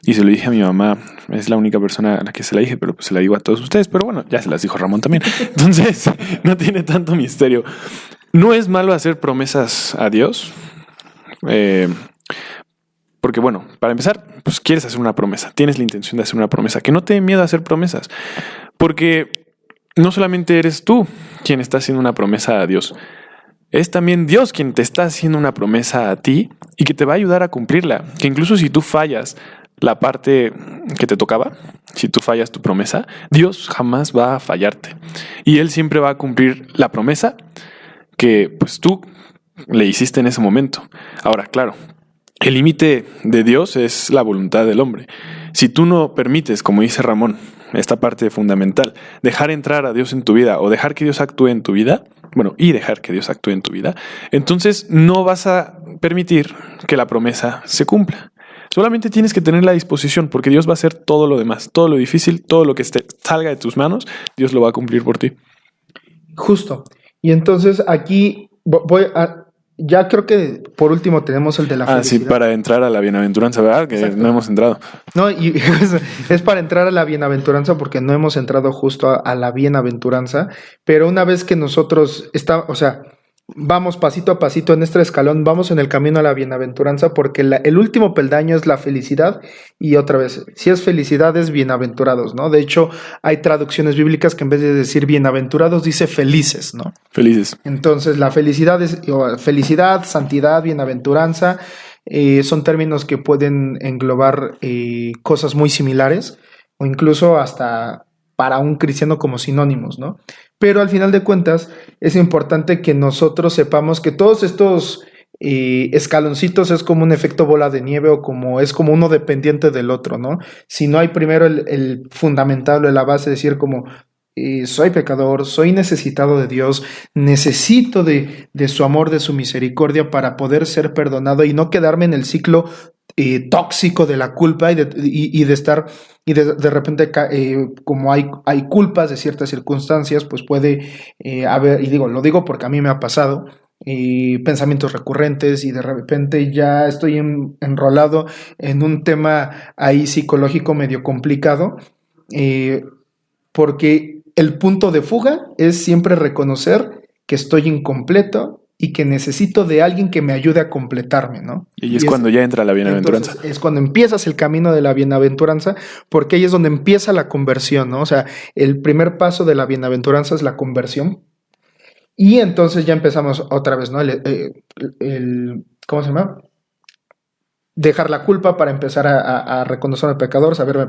[SPEAKER 3] y se lo dije a mi mamá. Es la única persona a la que se la dije, pero pues se la digo a todos ustedes. Pero bueno, ya se las dijo Ramón también. Entonces, no tiene tanto misterio. No es malo hacer promesas a Dios. Porque bueno, para empezar, pues quieres hacer una promesa, tienes la intención de hacer una promesa, que no te dé miedo a hacer promesas, porque no solamente eres tú quien está haciendo una promesa a Dios, es también Dios quien te está haciendo una promesa a ti y que te va a ayudar a cumplirla, que incluso si tú fallas la parte que te tocaba, si tú fallas tu promesa, Dios jamás va a fallarte y Él siempre va a cumplir la promesa que pues tú le hiciste en ese momento. Ahora, claro, el límite de Dios es la voluntad del hombre. Si tú no permites, como dice Ramón, esta parte fundamental, dejar entrar a Dios en tu vida o dejar que Dios actúe en tu vida, dejar que Dios actúe en tu vida, entonces no vas a permitir que la promesa se cumpla. Solamente tienes que tener la disposición porque Dios va a hacer todo lo demás, todo lo difícil, todo lo que salga de tus manos, Dios lo va a cumplir por ti.
[SPEAKER 2] Justo. Y entonces aquí ya creo que por último tenemos el de la felicidad.
[SPEAKER 3] Sí, para entrar a la bienaventuranza, ¿verdad? Que exacto. No hemos entrado.
[SPEAKER 2] No, y es para entrar a la bienaventuranza porque no hemos entrado justo a la bienaventuranza, pero una vez que nosotros vamos pasito a pasito en este escalón, vamos en el camino a la bienaventuranza porque el último peldaño es la felicidad y otra vez, si es felicidad es bienaventurados, ¿no? De hecho, hay traducciones bíblicas que en vez de decir bienaventurados dice felices, ¿no?
[SPEAKER 3] Felices.
[SPEAKER 2] Entonces, la felicidad es felicidad, santidad, bienaventuranza, son términos que pueden englobar cosas muy similares o incluso hasta para un cristiano como sinónimos, ¿no? Pero al final de cuentas es importante que nosotros sepamos que todos estos escaloncitos es como un efecto bola de nieve o es como uno dependiente del otro, ¿no? Si no hay primero el fundamental o la base, decir como soy pecador, soy necesitado de Dios, necesito de su amor, de su misericordia para poder ser perdonado y no quedarme en el ciclo tóxico de la culpa y de estar y de repente como hay culpas de ciertas circunstancias, pues puede haber, y lo digo porque a mí me ha pasado, pensamientos recurrentes y de repente ya estoy enrolado en un tema ahí psicológico medio complicado, porque el punto de fuga es siempre reconocer que estoy incompleto y que necesito de alguien que me ayude a completarme, ¿no?
[SPEAKER 3] Y es cuando ya entra la bienaventuranza.
[SPEAKER 2] Entonces, es cuando empiezas el camino de la bienaventuranza, porque ahí es donde empieza la conversión, ¿no? O sea, el primer paso de la bienaventuranza es la conversión. Y entonces ya empezamos otra vez, ¿no? ¿Cómo se llama? Dejar la culpa para empezar a reconocer al pecador, saberme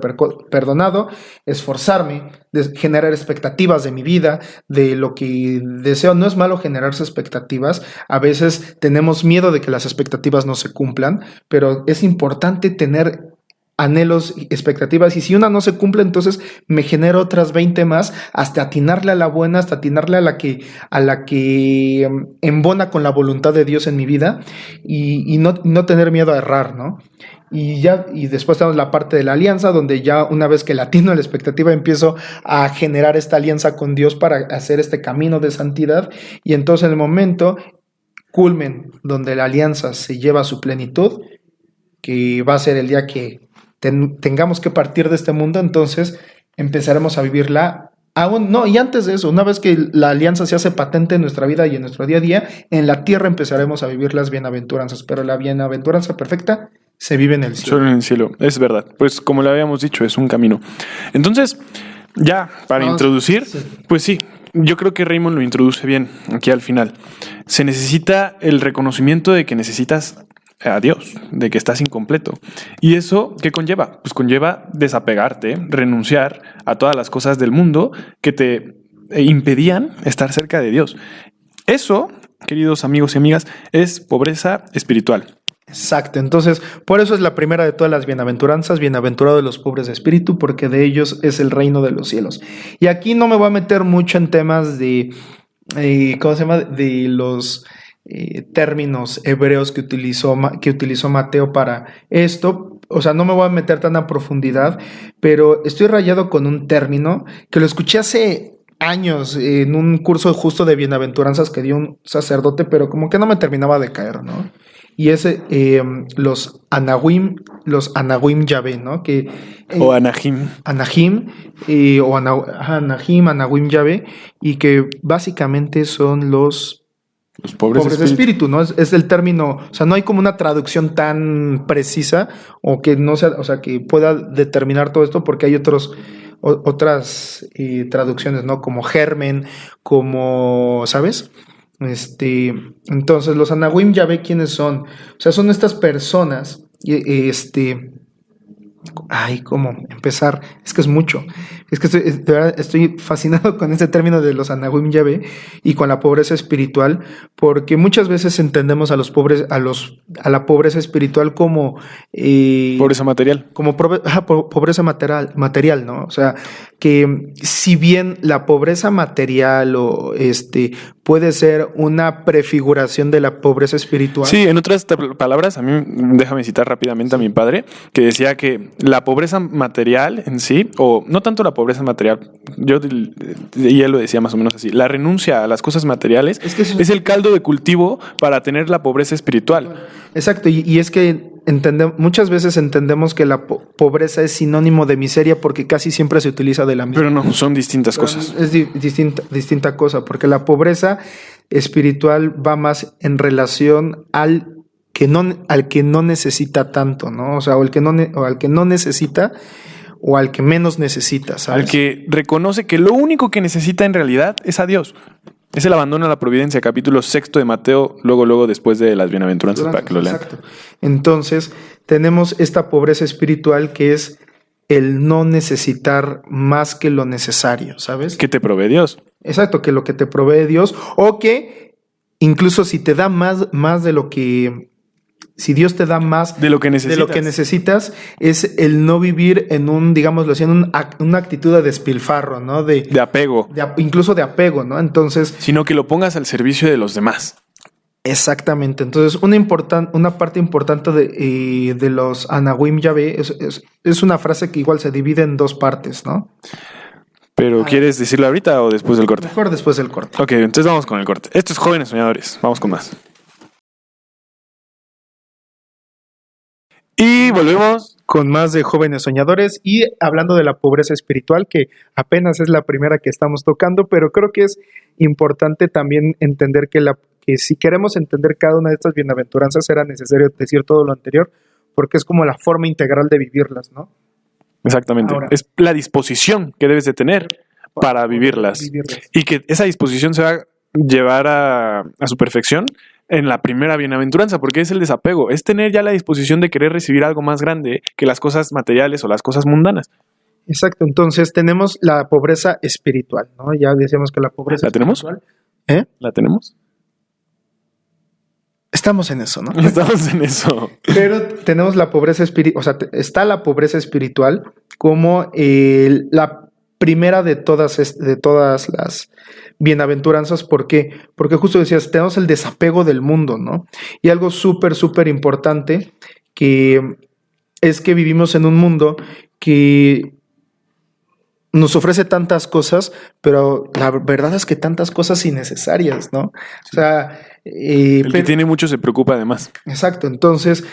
[SPEAKER 2] perdonado, esforzarme, generar expectativas de mi vida, de lo que deseo. No es malo generarse expectativas, a veces tenemos miedo de que las expectativas no se cumplan, pero es importante tener anhelos, expectativas, y si una no se cumple, entonces me genero otras 20 más hasta atinarle a la buena, hasta atinarle a la que embona con la voluntad de Dios en mi vida y no tener miedo a errar, ¿no? Y después tenemos la parte de la alianza, donde ya una vez que le atino a la expectativa empiezo a generar esta alianza con Dios para hacer este camino de santidad, y entonces en el momento culmen donde la alianza se lleva a su plenitud, que va a ser el día que tengamos que partir de este mundo, entonces empezaremos a vivirla aún, no, y antes de eso, una vez que la alianza se hace patente en nuestra vida y en nuestro día a día, en la tierra empezaremos a vivir las bienaventuranzas, pero la bienaventuranza perfecta se vive en el cielo.
[SPEAKER 3] Solo en el cielo, es verdad. Pues como le habíamos dicho, es un camino. Entonces, ya para introducir,
[SPEAKER 2] sí.
[SPEAKER 3] pues sí, yo creo que Raymond lo introduce bien aquí al final. Se necesita el reconocimiento de que necesitas a Dios, de que estás incompleto. ¿Y eso qué conlleva? Pues conlleva desapegarte, renunciar a todas las cosas del mundo que te impedían estar cerca de Dios. Eso, queridos amigos y amigas, es pobreza espiritual.
[SPEAKER 2] Exacto, entonces por eso es la primera de todas las bienaventuranzas, bienaventurados los pobres de espíritu, porque de ellos es el reino de los cielos. Y aquí no me voy a meter mucho en temas de, ¿cómo se llama? De los términos hebreos que utilizó Mateo para esto. O sea, no me voy a meter tan a profundidad, pero estoy rayado con un término que lo escuché hace años en un curso justo de bienaventuranzas que dio un sacerdote, pero como que no me terminaba de caer, ¿no? Y es los Anahim Yahvé, ¿no?
[SPEAKER 3] O Anahim.
[SPEAKER 2] Anahim, Anahim Yahvé, y que básicamente son los pobres de espíritu, ¿no? Es el término, o sea, no hay como una traducción tan precisa o que no sea, o sea, que pueda determinar todo esto, porque hay otras traducciones, ¿no? Como germen, como, ¿sabes? Entonces, los Anahim Yahvé, ¿quiénes son? O sea, son estas personas, ¿cómo empezar? Es que es mucho. Es que de verdad estoy fascinado con ese término de los Anahim Yahvé y con la pobreza espiritual, porque muchas veces entendemos a los pobres, a la pobreza espiritual como
[SPEAKER 3] pobreza material.
[SPEAKER 2] Como pobreza material, ¿no? O sea, que si bien la pobreza material puede ser una prefiguración de la pobreza espiritual.
[SPEAKER 3] Sí, en otras palabras, a mí déjame citar rápidamente a mi padre, que decía que la pobreza material en sí, o no tanto la pobreza material, y él lo decía más o menos así, la renuncia a las cosas materiales es el caldo de cultivo para tener la pobreza espiritual.
[SPEAKER 2] Exacto, y es que muchas veces entendemos que la pobreza es sinónimo de miseria porque casi siempre se utiliza de la misma.
[SPEAKER 3] Pero no, son distintas cosas.
[SPEAKER 2] Es distinta cosa, porque la pobreza espiritual va más en relación al que no necesita tanto, ¿no? O sea, o al que no necesita o al que menos necesita, ¿sabes?
[SPEAKER 3] Al que reconoce que lo único que necesita en realidad es a Dios. Es el abandono a la providencia, capítulo 6 de Mateo, luego después de las bienaventuranzas, para que lo lean.
[SPEAKER 2] Exacto. Entonces, tenemos esta pobreza espiritual que es el no necesitar más que lo necesario, ¿sabes?
[SPEAKER 3] Que te provee Dios.
[SPEAKER 2] Exacto, que lo que te provee Dios, o que incluso si te da más de lo que... Si Dios te da más
[SPEAKER 3] de lo que
[SPEAKER 2] necesitas, es el no vivir en una actitud de despilfarro, ¿no? De
[SPEAKER 3] apego.
[SPEAKER 2] Incluso de apego, ¿no? Entonces...
[SPEAKER 3] Sino que lo pongas al servicio de los demás.
[SPEAKER 2] Exactamente. Entonces, una parte importante de los Anahim Yahvé es una frase que igual se divide en dos partes, ¿no?
[SPEAKER 3] Pero ¿quieres decirlo ahorita o después del corte?
[SPEAKER 2] Mejor después del corte.
[SPEAKER 3] Ok, entonces vamos con el corte. Esto es Jóvenes Soñadores. Vamos con más. Y volvemos
[SPEAKER 2] con más de Jóvenes Soñadores y hablando de la pobreza espiritual, que apenas es la primera que estamos tocando, pero creo que es importante también entender que si queremos entender cada una de estas bienaventuranzas será necesario decir todo lo anterior, porque es como la forma integral de vivirlas, ¿no?
[SPEAKER 3] Exactamente. Ahora, es la disposición que debes de tener para vivirlas. Y que esa disposición se va a llevar a su perfección en la primera bienaventuranza, porque es el desapego, es tener ya la disposición de querer recibir algo más grande que las cosas materiales o las cosas mundanas.
[SPEAKER 2] Exacto, entonces tenemos la pobreza espiritual, ¿no? Ya decíamos que la pobreza
[SPEAKER 3] espiritual. ¿La tenemos? ¿La tenemos?
[SPEAKER 2] Estamos en eso, ¿no?
[SPEAKER 3] Estamos en eso.
[SPEAKER 2] Pero tenemos la pobreza espiritual, o sea, está la pobreza espiritual como la primera de todas las bienaventuranzas. ¿Por qué? Porque justo decías, tenemos el desapego del mundo, ¿no? Y algo súper importante que es que vivimos en un mundo que nos ofrece tantas cosas, pero la verdad es que tantas cosas innecesarias, ¿no? O sea...
[SPEAKER 3] el que tiene mucho se preocupa además.
[SPEAKER 2] Exacto, entonces...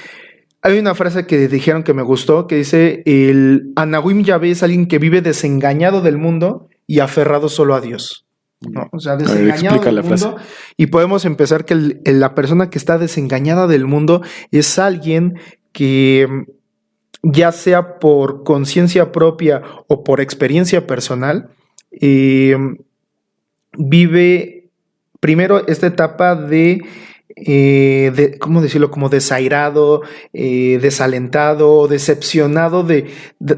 [SPEAKER 2] Hay una frase que dijeron que me gustó, que dice, el Anahim Yahvé es alguien que vive desengañado del mundo y aferrado solo a Dios, ¿no? O sea, desengañado del mundo. Y podemos empezar que la persona que está desengañada del mundo es alguien que ya sea por conciencia propia o por experiencia personal, vive primero esta etapa de ¿cómo decirlo? Como desairado, desalentado, decepcionado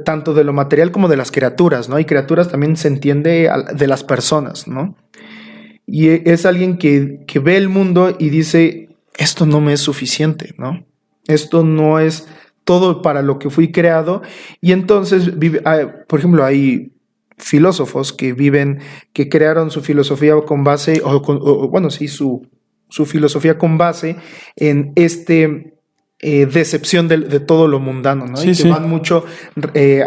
[SPEAKER 2] tanto de lo material como de las criaturas, ¿no? Y criaturas también se entiende de las personas, ¿no? Y es alguien que ve el mundo y dice, esto no me es suficiente, ¿no? Esto no es todo para lo que fui creado. Y entonces, por ejemplo, hay filósofos que crearon su filosofía con base, su filosofía con base en decepción de todo lo mundano, ¿no?
[SPEAKER 3] Sí,
[SPEAKER 2] y que van mucho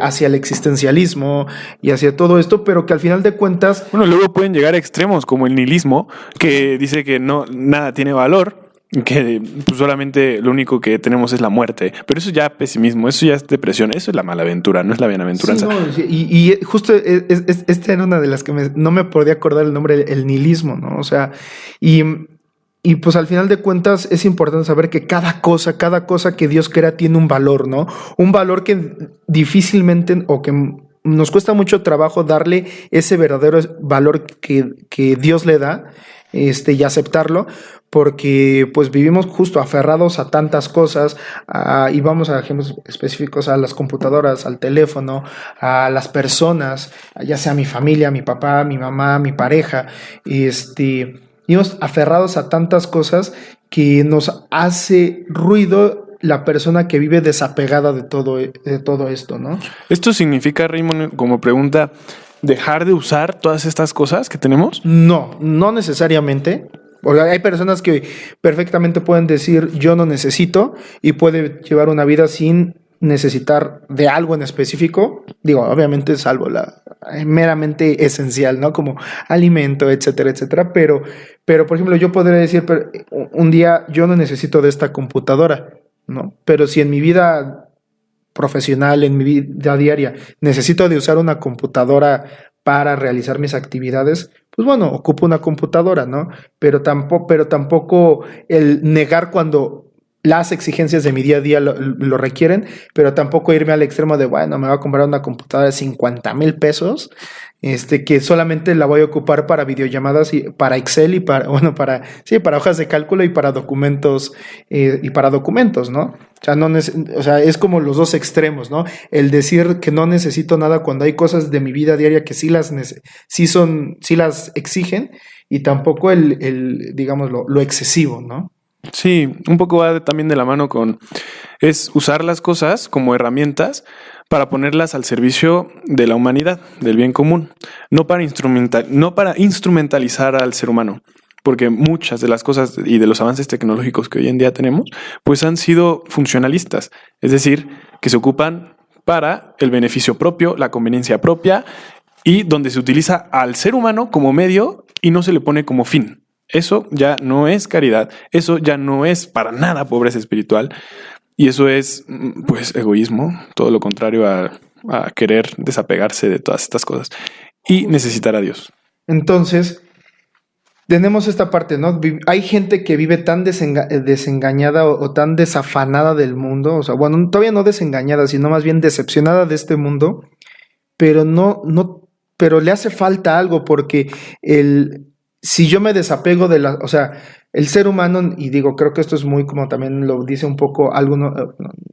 [SPEAKER 2] hacia el existencialismo y hacia todo esto, pero que al final de cuentas...
[SPEAKER 3] Bueno, luego pueden llegar a extremos como el nihilismo, que dice que nada tiene valor, que pues, solamente lo único que tenemos es la muerte. Pero eso ya es pesimismo, eso ya es depresión, eso es la malaventura, no es la bienaventuranza.
[SPEAKER 2] Sí, no, y justo esta era una de las que no me podía acordar el nombre, el nihilismo, ¿no? O sea, y pues al final de cuentas es importante saber que cada cosa que Dios crea tiene un valor, ¿no? Un valor que difícilmente o que nos cuesta mucho trabajo darle ese verdadero valor que Dios le da, y aceptarlo, porque pues vivimos justo aferrados a tantas cosas, y vamos a ejemplos específicos, a las computadoras, al teléfono, a las personas, ya sea mi familia, mi papá, mi mamá, mi pareja, vivimos aferrados a tantas cosas que nos hace ruido la persona que vive desapegada de todo esto, ¿no?
[SPEAKER 3] ¿Esto significa, Raymond, como pregunta, dejar de usar todas estas cosas que tenemos?
[SPEAKER 2] No necesariamente. Hay personas que perfectamente pueden decir yo no necesito y puede llevar una vida sin necesitar de algo en específico, digo, obviamente salvo la meramente esencial, ¿no? Como alimento, etcétera, etcétera, pero por ejemplo, yo podría decir un día yo no necesito de esta computadora, ¿no? Pero si en mi vida profesional, en mi vida diaria, necesito de usar una computadora para realizar mis actividades, pues bueno, ocupo una computadora, ¿no? Pero tampoco el negar cuando las exigencias de mi día a día lo requieren, pero tampoco irme al extremo de, bueno, me voy a comprar una computadora de 50,000 pesos, que solamente la voy a ocupar para videollamadas y para Excel y para hojas de cálculo y para documentos, ¿no? O sea, es como los dos extremos, ¿no? El decir que no necesito nada cuando hay cosas de mi vida diaria que sí las exigen, y tampoco digamos, lo excesivo, ¿no?
[SPEAKER 3] Sí, un poco va también de la mano es usar las cosas como herramientas para ponerlas al servicio de la humanidad, del bien común, no para instrumentalizar al ser humano, porque muchas de las cosas y de los avances tecnológicos que hoy en día tenemos, pues han sido funcionalistas, es decir, que se ocupan para el beneficio propio, la conveniencia propia, y donde se utiliza al ser humano como medio y no se le pone como fin. Eso ya no es caridad, eso ya no es para nada pobreza espiritual, y eso es, pues, egoísmo, todo lo contrario a querer desapegarse de todas estas cosas y necesitar a Dios.
[SPEAKER 2] Entonces, tenemos esta parte, ¿no? Hay gente que vive tan desengañada o tan desafanada del mundo, o sea, bueno, todavía no desengañada, sino más bien decepcionada de este mundo, pero pero le hace falta algo, porque si yo me desapego o sea, el ser humano, y digo, creo que esto es muy como también lo dice un poco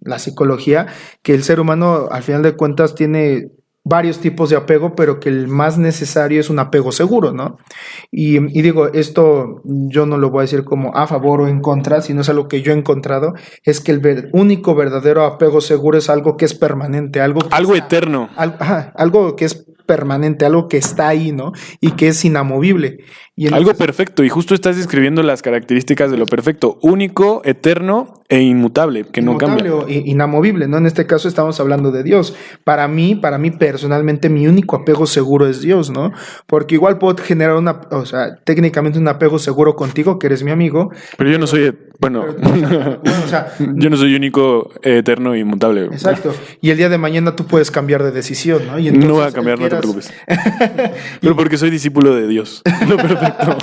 [SPEAKER 2] la psicología, que el ser humano al final de cuentas tiene varios tipos de apego, pero que el más necesario es un apego seguro, ¿no? Y digo, esto yo no lo voy a decir como a favor o en contra, sino es algo que yo he encontrado, es que el único verdadero apego seguro es algo que es permanente, algo
[SPEAKER 3] eterno.
[SPEAKER 2] Algo que es permanente, algo que está ahí, ¿no? Y que es inamovible.
[SPEAKER 3] Algo perfecto, y justo estás describiendo las características de lo perfecto: único, eterno e inmutable, que no cambia.
[SPEAKER 2] Inamovible, ¿no? En este caso estamos hablando de Dios. Para mí personalmente mi único apego seguro es Dios, ¿no? Porque igual puedo generar técnicamente un apego seguro contigo, que eres mi amigo.
[SPEAKER 3] Pero yo no soy, bueno, yo no soy único, eterno e inmutable.
[SPEAKER 2] Exacto. Y el día de mañana tú puedes cambiar de decisión, ¿no? Y entonces,
[SPEAKER 3] no voy a cambiar, no te preocupes. Pero porque soy discípulo de Dios. Lo perfecto.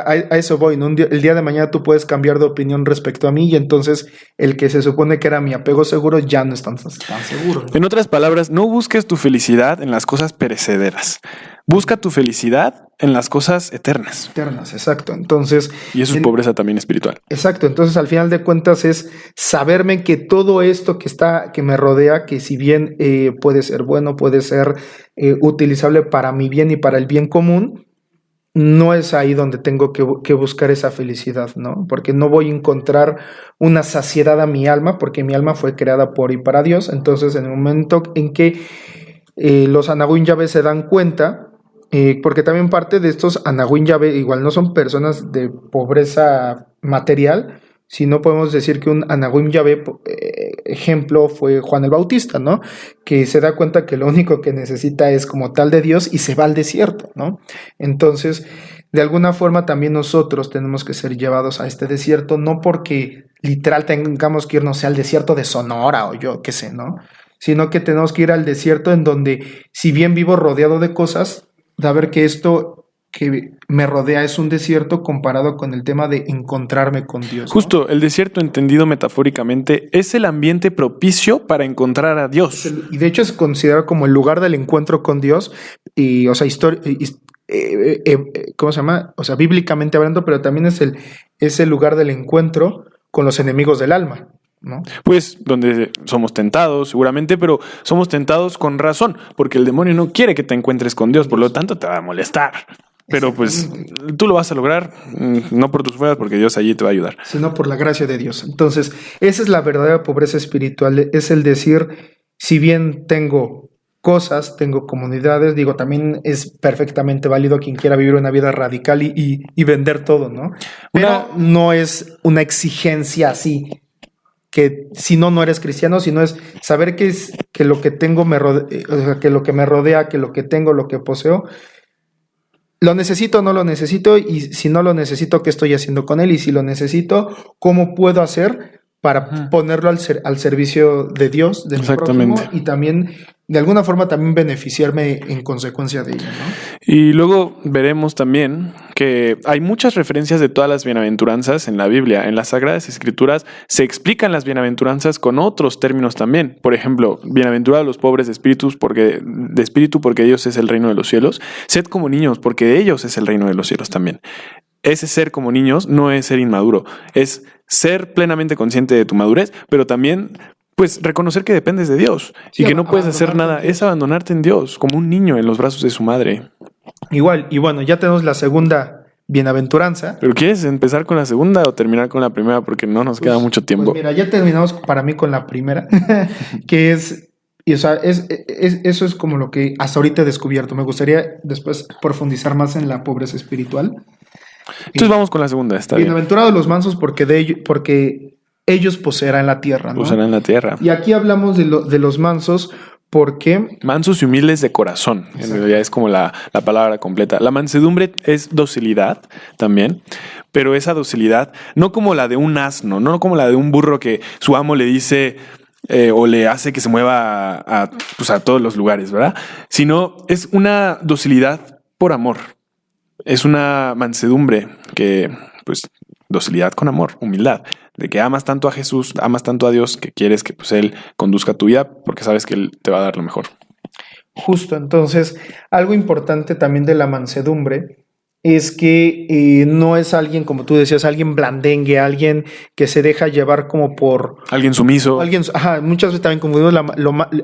[SPEAKER 2] A eso voy, ¿no? El día de mañana tú puedes cambiar de opinión respecto a mí y entonces el que se supone que era mi apego seguro ya no es tan seguro, ¿no?
[SPEAKER 3] En otras palabras, no busques tu felicidad en las cosas perecederas. Busca tu felicidad en las cosas eternas.
[SPEAKER 2] Eternas, exacto. Entonces,
[SPEAKER 3] y eso es pobreza también espiritual.
[SPEAKER 2] Exacto. Entonces, al final de cuentas es saberme que todo esto que me rodea, que si bien puede ser bueno, puede ser utilizable para mi bien y para el bien común, no es ahí donde tengo que buscar esa felicidad, ¿no? Porque no voy a encontrar una saciedad a mi alma, porque mi alma fue creada por y para Dios. Entonces, en el momento en que los Anahuín Yahvé se dan cuenta, porque también parte de estos Anahuín Yahvé igual no son personas de pobreza material, sino podemos decir que un Anahuín Yahvé, ejemplo, fue Juan el Bautista, ¿no? Que se da cuenta que lo único que necesita es como tal de Dios y se va al desierto, ¿no? Entonces, de alguna forma también nosotros tenemos que ser llevados a este desierto, no porque literal tengamos que irnos al desierto de Sonora o yo qué sé, ¿no? Sino que tenemos que ir al desierto en donde, si bien vivo rodeado de cosas, de ver que esto que me rodea es un desierto comparado con el tema de encontrarme con Dios, ¿no?
[SPEAKER 3] Justo, el desierto entendido metafóricamente es el ambiente propicio para encontrar a Dios.
[SPEAKER 2] Y de hecho es considerado como el lugar del encuentro con Dios y, o sea, ¿cómo se llama? O sea, bíblicamente hablando, pero también es el lugar del encuentro con los enemigos del alma, ¿no?
[SPEAKER 3] Pues donde somos tentados seguramente, pero somos tentados con razón, porque el demonio no quiere que te encuentres con Dios, por lo tanto te va a molestar. Pero pues tú lo vas a lograr, no por tus fuerzas, porque Dios allí te va a ayudar.
[SPEAKER 2] Sino por la gracia de Dios. Entonces, esa es la verdadera pobreza espiritual, es el decir, si bien tengo cosas, tengo comunidades, digo, también es perfectamente válido quien quiera vivir una vida radical y vender todo, ¿no? Pero no es una exigencia así, que si no eres cristiano, sino es saber que lo que tengo que lo que me rodea, que lo que tengo, lo que poseo, ¿lo necesito o no lo necesito? Y si no lo necesito, ¿qué estoy haciendo con él? Y si lo necesito, ¿cómo puedo hacer para ponerlo al servicio de Dios, de mi prójimo? Y también, de alguna forma, también beneficiarme en consecuencia de ello, ¿no?
[SPEAKER 3] Y luego veremos también que hay muchas referencias de todas las bienaventuranzas en la Biblia. En las Sagradas Escrituras se explican las bienaventuranzas con otros términos también. Por ejemplo, bienaventurados los pobres de espíritu porque de ellos es el reino de los cielos. Sed como niños porque de ellos es el reino de los cielos también. Ese ser como niños no es ser inmaduro, es ser plenamente consciente de tu madurez, pero también pues reconocer que dependes de Dios y que no puedes hacer nada, es abandonarte en Dios como un niño en los brazos de su madre.
[SPEAKER 2] Igual, y bueno, ya tenemos la segunda bienaventuranza.
[SPEAKER 3] ¿Pero quieres empezar con la segunda o terminar con la primera? Porque no nos queda mucho tiempo.
[SPEAKER 2] Pues mira, ya terminamos para mí con la primera, que es, y o sea, eso es como lo que hasta ahorita he descubierto. Me gustaría después profundizar más en la pobreza espiritual.
[SPEAKER 3] Entonces vamos con la segunda, está bien.
[SPEAKER 2] Bienaventurados los mansos porque ellos poseerán la tierra, ¿no?
[SPEAKER 3] Poseerán la tierra.
[SPEAKER 2] Y aquí hablamos de los mansos porque...
[SPEAKER 3] Mansos y humildes de corazón. Exacto. En realidad es como la palabra completa. La mansedumbre es docilidad también, pero esa docilidad no como la de un asno, no como la de un burro que su amo le dice... o le hace que se mueva a todos los lugares, ¿verdad? Sino es una docilidad por amor. Es una mansedumbre que, pues, docilidad con amor, humildad, de que amas tanto a Jesús, amas tanto a Dios, que quieres que pues Él conduzca tu vida porque sabes que Él te va a dar lo mejor.
[SPEAKER 2] Justo, entonces, algo importante también de la mansedumbre es que no es alguien, como tú decías, alguien blandengue, alguien que se deja llevar como por...
[SPEAKER 3] Alguien sumiso.
[SPEAKER 2] Muchas veces también confundimos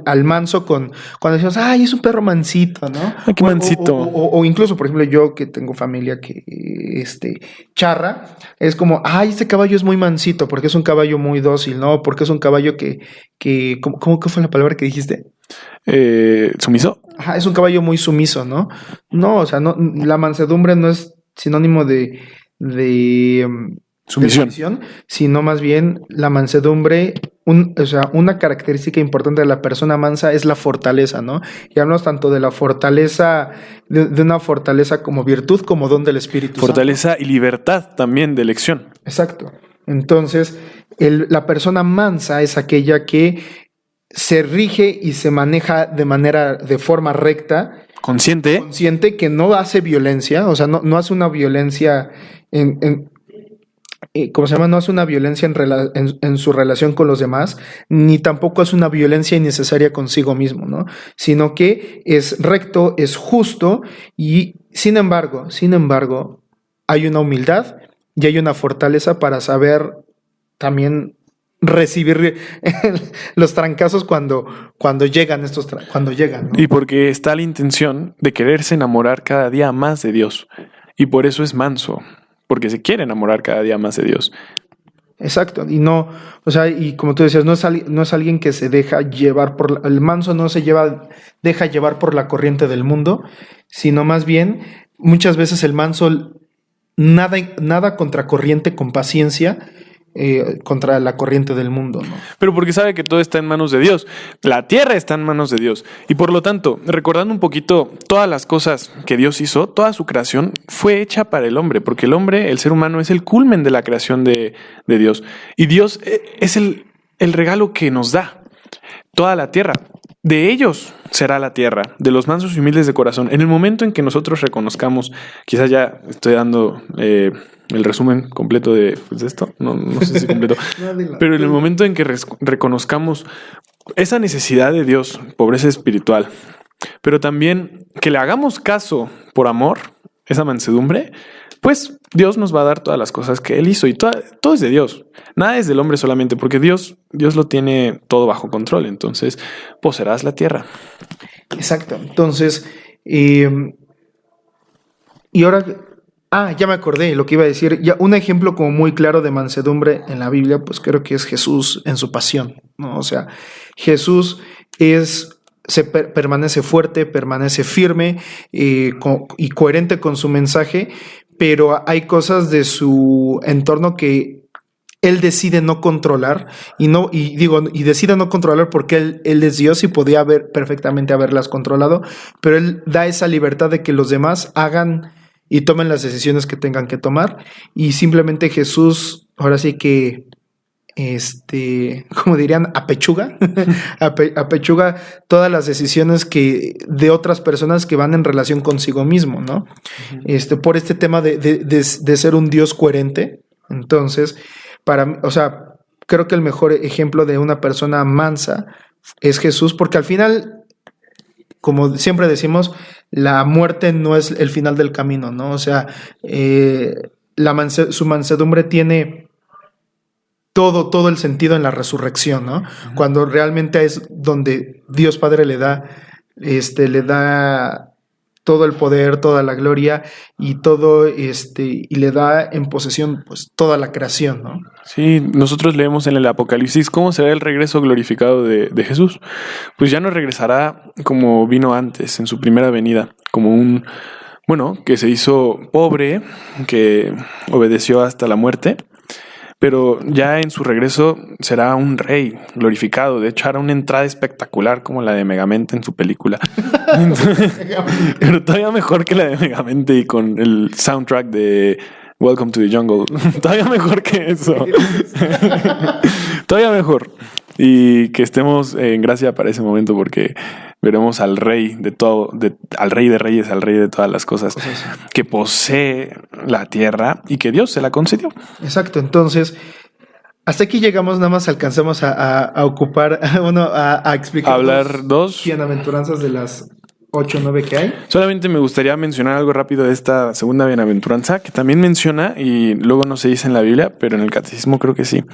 [SPEAKER 2] al manso cuando decimos, ay, es un perro mansito, ¿no?
[SPEAKER 3] Ay, qué mansito.
[SPEAKER 2] O incluso, por ejemplo, yo que tengo familia que charra, es como, ay, este caballo es muy mansito, porque es un caballo muy dócil, ¿no? Porque es un caballo que ¿cómo fue la palabra que dijiste?
[SPEAKER 3] ¿Sumiso?
[SPEAKER 2] Ajá, es un caballo muy sumiso, ¿no? No, o sea, no, la mansedumbre no es sinónimo de
[SPEAKER 3] Sumisión.
[SPEAKER 2] Sino más bien la mansedumbre, una característica importante de la persona mansa es la fortaleza, ¿no? Y hablamos tanto de la fortaleza, de una fortaleza como virtud, como don del Espíritu
[SPEAKER 3] Fortaleza
[SPEAKER 2] Santo.
[SPEAKER 3] y libertad también de elección.
[SPEAKER 2] Exacto. Entonces, la persona mansa es aquella que se rige y se maneja de forma recta,
[SPEAKER 3] Consciente.
[SPEAKER 2] que no hace violencia, o sea, no hace una violencia ¿cómo se llama? No hace una violencia en su relación con los demás, ni tampoco es una violencia innecesaria consigo mismo, ¿no? Sino que es recto, es justo y sin embargo, hay una humildad y hay una fortaleza para saber también recibir los trancazos cuando llegan, ¿no?
[SPEAKER 3] Y porque está la intención de quererse enamorar cada día más de Dios. Y por eso es manso, porque se quiere enamorar cada día más de Dios.
[SPEAKER 2] Exacto, y no, o sea, y como tú decías, no es alguien que se deja llevar el manso no se deja llevar por la corriente del mundo, sino más bien, muchas veces el manso nada contra corriente con paciencia, contra la corriente del mundo, ¿no?
[SPEAKER 3] Pero porque sabe que todo está en manos de Dios. La tierra está en manos de Dios. Y por lo tanto, recordando un poquito todas las cosas que Dios hizo, toda su creación fue hecha para el hombre, porque el hombre, el ser humano, es el culmen de la creación de Dios. Y Dios es el regalo que nos da toda la tierra. De ellos será la tierra, de los mansos y humildes de corazón. En el momento en que nosotros reconozcamos, quizás ya estoy dando el resumen completo de esto, no sé si completo, pero en el momento en que reconozcamos esa necesidad de Dios, pobreza espiritual, pero también que le hagamos caso por amor, esa mansedumbre, pues Dios nos va a dar todas las cosas que Él hizo y todo es de Dios. Nada es del hombre solamente, porque Dios lo tiene todo bajo control. Entonces, poseerás la tierra.
[SPEAKER 2] Exacto. Entonces, y ahora, ya me acordé lo que iba a decir. Ya un ejemplo como muy claro de mansedumbre en la Biblia, pues creo que es Jesús en su pasión, ¿no? O sea, Jesús permanece fuerte, permanece firme y coherente con su mensaje, pero hay cosas de su entorno que él decide no controlar y decide no controlar porque él es Dios y podía perfectamente haberlas controlado, pero él da esa libertad de que los demás hagan y tomen las decisiones que tengan que tomar, y simplemente Jesús, ahora sí que como dirían, apechuga todas las decisiones de otras personas que van en relación consigo mismo, ¿no? Por este tema de ser un Dios coherente. Entonces, creo que el mejor ejemplo de una persona mansa es Jesús, porque al final, como siempre decimos, la muerte no es el final del camino, ¿no? O sea, su mansedumbre tiene todo el sentido en la resurrección, ¿no? Uh-huh. Cuando realmente es donde Dios Padre le da todo el poder, toda la gloria y todo, y le da en posesión, pues, toda la creación, ¿no?
[SPEAKER 3] Sí, nosotros leemos en el Apocalipsis cómo será el regreso glorificado de Jesús. Pues ya no regresará como vino antes, en su primera venida, como que se hizo pobre, que obedeció hasta la muerte. Pero ya en su regreso será un rey glorificado. De hecho, hará una entrada espectacular como la de Megamente en su película. Pero todavía mejor que la de Megamente y con el soundtrack de Welcome to the Jungle. Todavía mejor que eso. Todavía mejor. Y que estemos en gracia para ese momento, porque veremos al rey de todo, al rey de reyes, al rey de todas las cosas, que posee la tierra y que Dios se la concedió.
[SPEAKER 2] Exacto. Entonces, hasta aquí llegamos, nada más alcanzamos a ocupar, a explicar.
[SPEAKER 3] Hablar dos
[SPEAKER 2] bienaventuranzas de las 8 o 9 que hay.
[SPEAKER 3] Solamente me gustaría mencionar algo rápido de esta segunda bienaventuranza, que también menciona, y luego no se dice en la Biblia, pero en el catecismo creo que sí.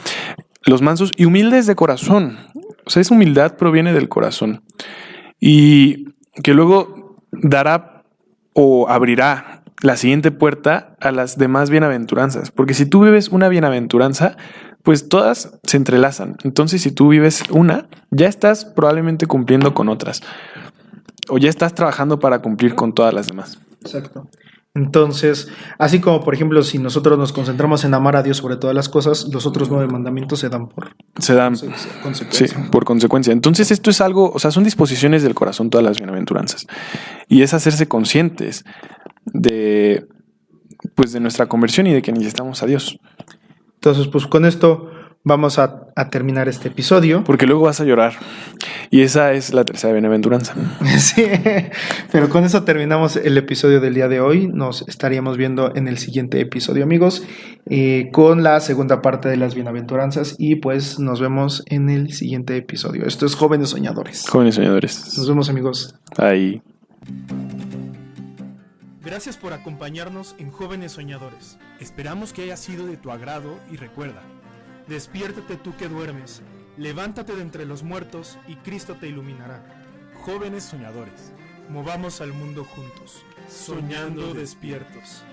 [SPEAKER 3] Los mansos y humildes de corazón. O sea, esa humildad proviene del corazón. Y que luego dará o abrirá la siguiente puerta a las demás bienaventuranzas. Porque si tú vives una bienaventuranza, pues todas se entrelazan. Entonces, si tú vives una, ya estás probablemente cumpliendo con otras. O ya estás trabajando para cumplir con todas las demás.
[SPEAKER 2] Exacto. Entonces, así como por ejemplo, si nosotros nos concentramos en amar a Dios sobre todas las cosas, los otros 9 mandamientos se dan por consecuencia.
[SPEAKER 3] Sí, por consecuencia. Entonces, esto es algo, o sea, son disposiciones del corazón todas las bienaventuranzas. Y es hacerse conscientes de, pues, de nuestra conversión y de que necesitamos a Dios.
[SPEAKER 2] Entonces, pues con esto vamos a terminar este episodio.
[SPEAKER 3] Porque luego vas a llorar. Y esa es la tercera bienaventuranza.
[SPEAKER 2] Sí, pero con eso terminamos el episodio del día de hoy. Nos estaríamos viendo en el siguiente episodio, amigos, con la segunda parte de las bienaventuranzas. Y pues nos vemos en el siguiente episodio. Esto es Jóvenes Soñadores.
[SPEAKER 3] Jóvenes soñadores.
[SPEAKER 2] Nos vemos, amigos.
[SPEAKER 3] Ahí.
[SPEAKER 1] Gracias por acompañarnos en Jóvenes Soñadores. Esperamos que haya sido de tu agrado y recuerda, despiértate tú que duermes, levántate de entre los muertos y Cristo te iluminará. Jóvenes Soñadores, movamos al mundo juntos, soñando despiertos.